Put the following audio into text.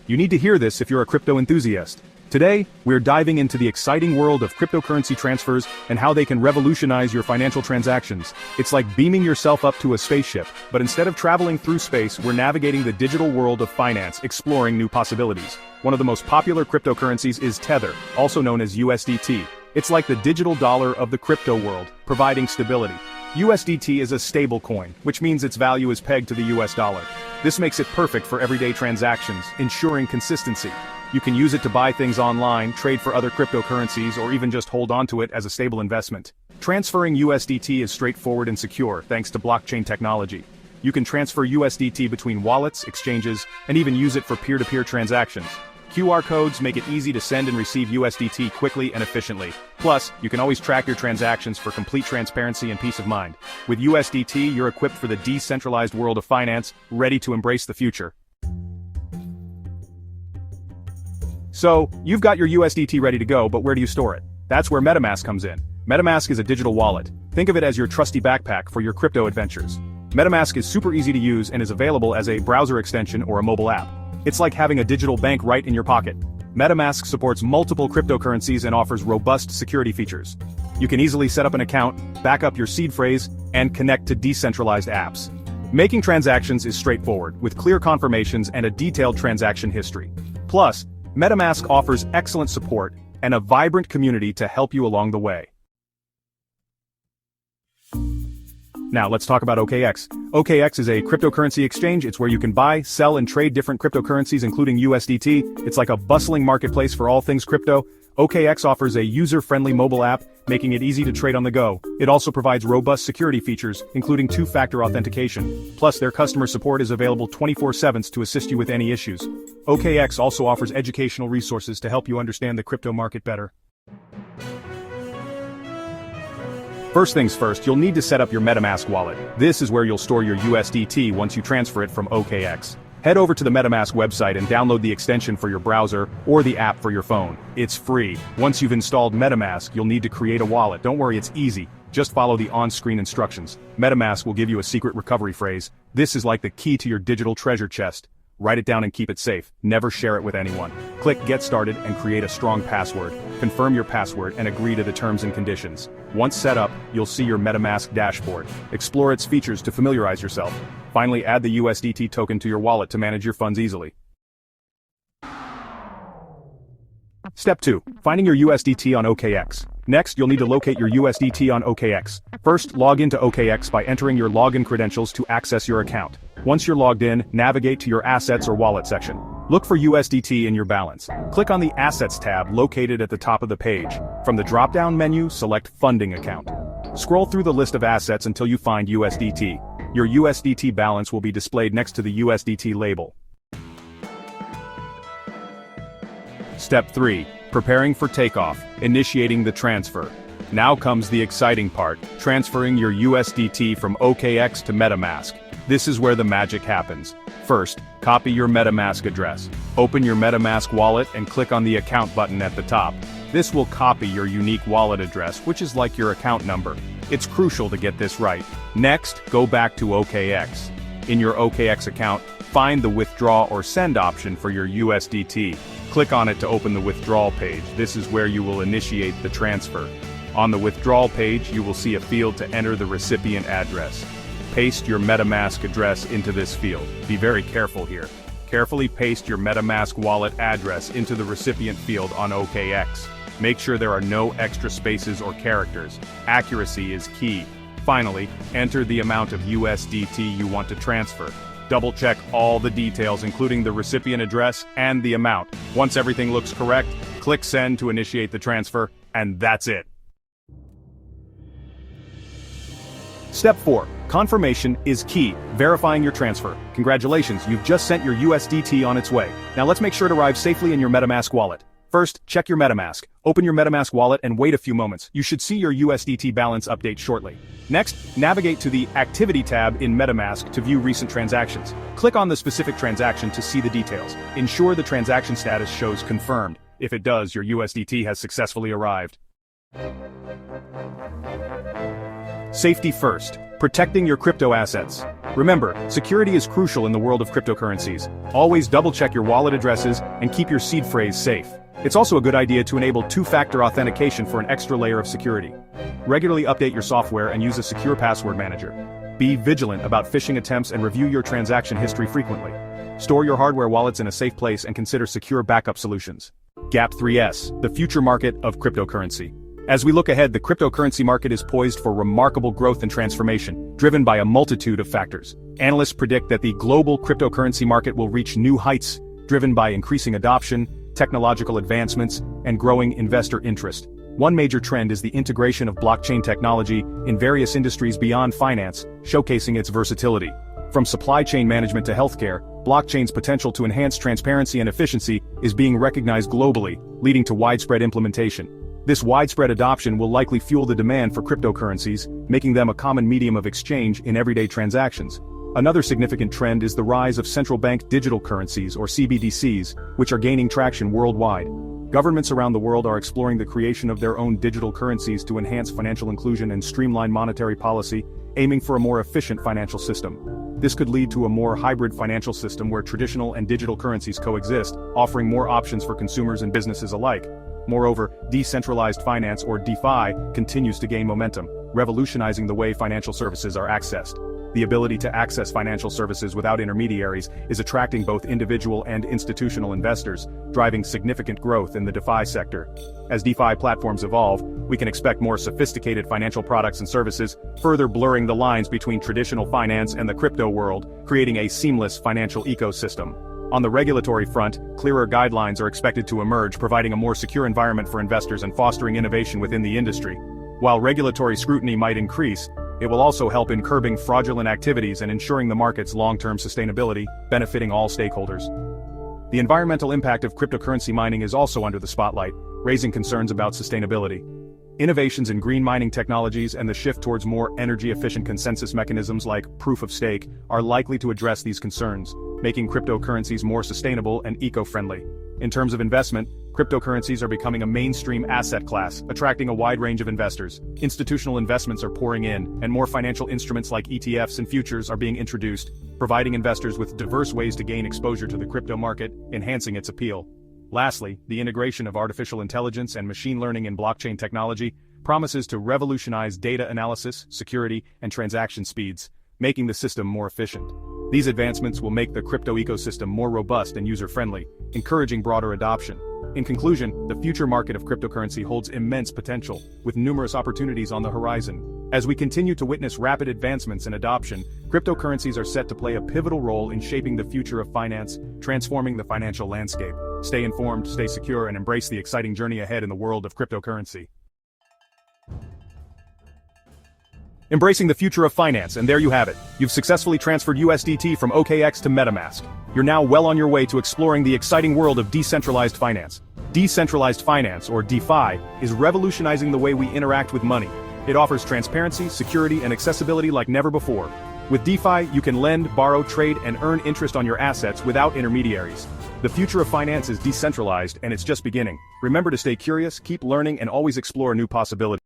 You need to hear this if you're a crypto enthusiast. Today, we're diving into the exciting world of cryptocurrency transfers and how they can revolutionize your financial transactions. It's like beaming yourself up to a spaceship, but instead of traveling through space, we're navigating the digital world of finance, exploring new possibilities. One of the most popular cryptocurrencies is Tether, also known as USDT. It's like the digital dollar of the crypto world, providing stability. USDT is a stable coin, which means its value is pegged to the US dollar. This makes it perfect for everyday transactions, ensuring consistency. You can use it to buy things online, trade for other cryptocurrencies, or even just hold onto it as a stable investment. Transferring USDT is straightforward and secure thanks to blockchain technology. You can transfer USDT between wallets, exchanges, and even use it for peer-to-peer transactions. QR codes make it easy to send and receive USDT quickly and efficiently. Plus, you can always track your transactions for complete transparency and peace of mind. With USDT, you're equipped for the decentralized world of finance, ready to embrace the future. So, you've got your USDT ready to go, but where do you store it? That's where MetaMask comes in. MetaMask is a digital wallet. Think of it as your trusty backpack for your crypto adventures. MetaMask is super easy to use and is available as a browser extension or a mobile app. It's like having a digital bank right in your pocket. MetaMask supports multiple cryptocurrencies and offers robust security features. You can easily set up an account, back up your seed phrase, and connect to decentralized apps. Making transactions is straightforward, with clear confirmations and a detailed transaction history. Plus, MetaMask offers excellent support and a vibrant community to help you along the way. Now let's talk about OKX. OKX is a cryptocurrency exchange. It's where you can buy, sell, and trade different cryptocurrencies including USDT. It's like a bustling marketplace for all things crypto. OKX offers a user-friendly mobile app, making it easy to trade on the go. It also provides robust security features, including two-factor authentication. Plus, their customer support is available 24/7 to assist you with any issues. OKX also offers educational resources to help you understand the crypto market better. First things first, you'll need to set up your MetaMask wallet. This is where you'll store your USDT once you transfer it from OKX. Head over to the MetaMask website and download the extension for your browser or the app for your phone. It's free. Once you've installed MetaMask, you'll need to create a wallet. Don't worry, it's easy. Just follow the on-screen instructions. MetaMask will give you a secret recovery phrase. This is like the key to your digital treasure chest. Write it down and keep it safe. Never share it with anyone. Click Get Started and create a strong password. Confirm your password and agree to the terms and conditions. Once set up, you'll see your MetaMask dashboard. Explore its features to familiarize yourself. Finally, add the USDT token to your wallet to manage your funds easily. Step 2. Finding your USDT on OKX. Next, you'll need to locate your USDT on OKX. First, log into OKX by entering your login credentials to access your account. Once you're logged in, navigate to your Assets or Wallet section. Look for USDT in your balance. Click on the Assets tab located at the top of the page. From the drop-down menu, select Funding Account. Scroll through the list of assets until you find USDT. Your USDT balance will be displayed next to the USDT label. Step 3. Preparing for takeoff, initiating the transfer. Now comes the exciting part, transferring your USDT from OKX to MetaMask. This is where the magic happens. First, copy your MetaMask address. Open your MetaMask wallet and click on the account button at the top. This will copy your unique wallet address, which is like your account number. It's crucial to get this right. Next, go back to OKX. In your OKX account, find the withdraw or send option for your USDT. Click on it to open the withdrawal page. This is where you will initiate the transfer. On the withdrawal page, you will see a field to enter the recipient address. Paste your MetaMask address into this field. Be very careful here. Carefully paste your MetaMask wallet address into the recipient field on OKX. Make sure there are no extra spaces or characters. Accuracy is key. Finally, enter the amount of USDT you want to transfer. Double-check all the details, including the recipient address and the amount. Once everything looks correct, click Send to initiate the transfer, and that's it. Step 4. Confirmation is key, verifying your transfer. Congratulations, you've just sent your USDT on its way. Now let's make sure it arrives safely in your MetaMask wallet. First, check your MetaMask. Open your MetaMask wallet and wait a few moments. You should see your USDT balance update shortly. Next, navigate to the Activity tab in MetaMask to view recent transactions. Click on the specific transaction to see the details. Ensure the transaction status shows confirmed. If it does, your USDT has successfully arrived. Safety first. Protecting your crypto assets. Remember, security is crucial in the world of cryptocurrencies. Always double-check your wallet addresses and keep your seed phrase safe. It's also a good idea to enable two-factor authentication for an extra layer of security. Regularly update your software and use a secure password manager. Be vigilant about phishing attempts and review your transaction history frequently. Store your hardware wallets in a safe place and consider secure backup solutions. Gap 3S, the future market of cryptocurrency. As we look ahead, the cryptocurrency market is poised for remarkable growth and transformation, driven by a multitude of factors. Analysts predict that the global cryptocurrency market will reach new heights, driven by increasing adoption, technological advancements, and growing investor interest. One major trend is the integration of blockchain technology in various industries beyond finance, showcasing its versatility. From supply chain management to healthcare, blockchain's potential to enhance transparency and efficiency is being recognized globally, leading to widespread implementation. This widespread adoption will likely fuel the demand for cryptocurrencies, making them a common medium of exchange in everyday transactions. Another significant trend is the rise of central bank digital currencies or CBDCs, which are gaining traction worldwide. Governments around the world are exploring the creation of their own digital currencies to enhance financial inclusion and streamline monetary policy, aiming for a more efficient financial system. This could lead to a more hybrid financial system where traditional and digital currencies coexist, offering more options for consumers and businesses alike. Moreover, decentralized finance or DeFi continues to gain momentum, revolutionizing the way financial services are accessed. The ability to access financial services without intermediaries is attracting both individual and institutional investors, driving significant growth in the DeFi sector. As DeFi platforms evolve, we can expect more sophisticated financial products and services, further blurring the lines between traditional finance and the crypto world, creating a seamless financial ecosystem. On the regulatory front, clearer guidelines are expected to emerge, providing a more secure environment for investors and fostering innovation within the industry. While regulatory scrutiny might increase, it will also help in curbing fraudulent activities and ensuring the market's long-term sustainability, benefiting all stakeholders. The environmental impact of cryptocurrency mining is also under the spotlight, raising concerns about sustainability. Innovations in green mining technologies and the shift towards more energy-efficient consensus mechanisms like proof of stake are likely to address these concerns, making cryptocurrencies more sustainable and eco-friendly. In terms of investment, cryptocurrencies are becoming a mainstream asset class, attracting a wide range of investors. Institutional investments are pouring in, and more financial instruments like ETFs and futures are being introduced, providing investors with diverse ways to gain exposure to the crypto market, enhancing its appeal. Lastly, the integration of artificial intelligence and machine learning in blockchain technology promises to revolutionize data analysis, security, and transaction speeds, making the system more efficient. These advancements will make the crypto ecosystem more robust and user-friendly, encouraging broader adoption. In conclusion, the future market of cryptocurrency holds immense potential, with numerous opportunities on the horizon. As we continue to witness rapid advancements in adoption, cryptocurrencies are set to play a pivotal role in shaping the future of finance, transforming the financial landscape. Stay informed, stay secure, and embrace the exciting journey ahead in the world of cryptocurrency. Embracing the future of finance, and there you have it. You've successfully transferred USDT from OKX to MetaMask. You're now well on your way to exploring the exciting world of decentralized finance. Decentralized finance, or DeFi, is revolutionizing the way we interact with money. It offers transparency, security, and accessibility like never before. With DeFi, you can lend, borrow, trade, and earn interest on your assets without intermediaries. The future of finance is decentralized, and it's just beginning. Remember to stay curious, keep learning, and always explore new possibilities.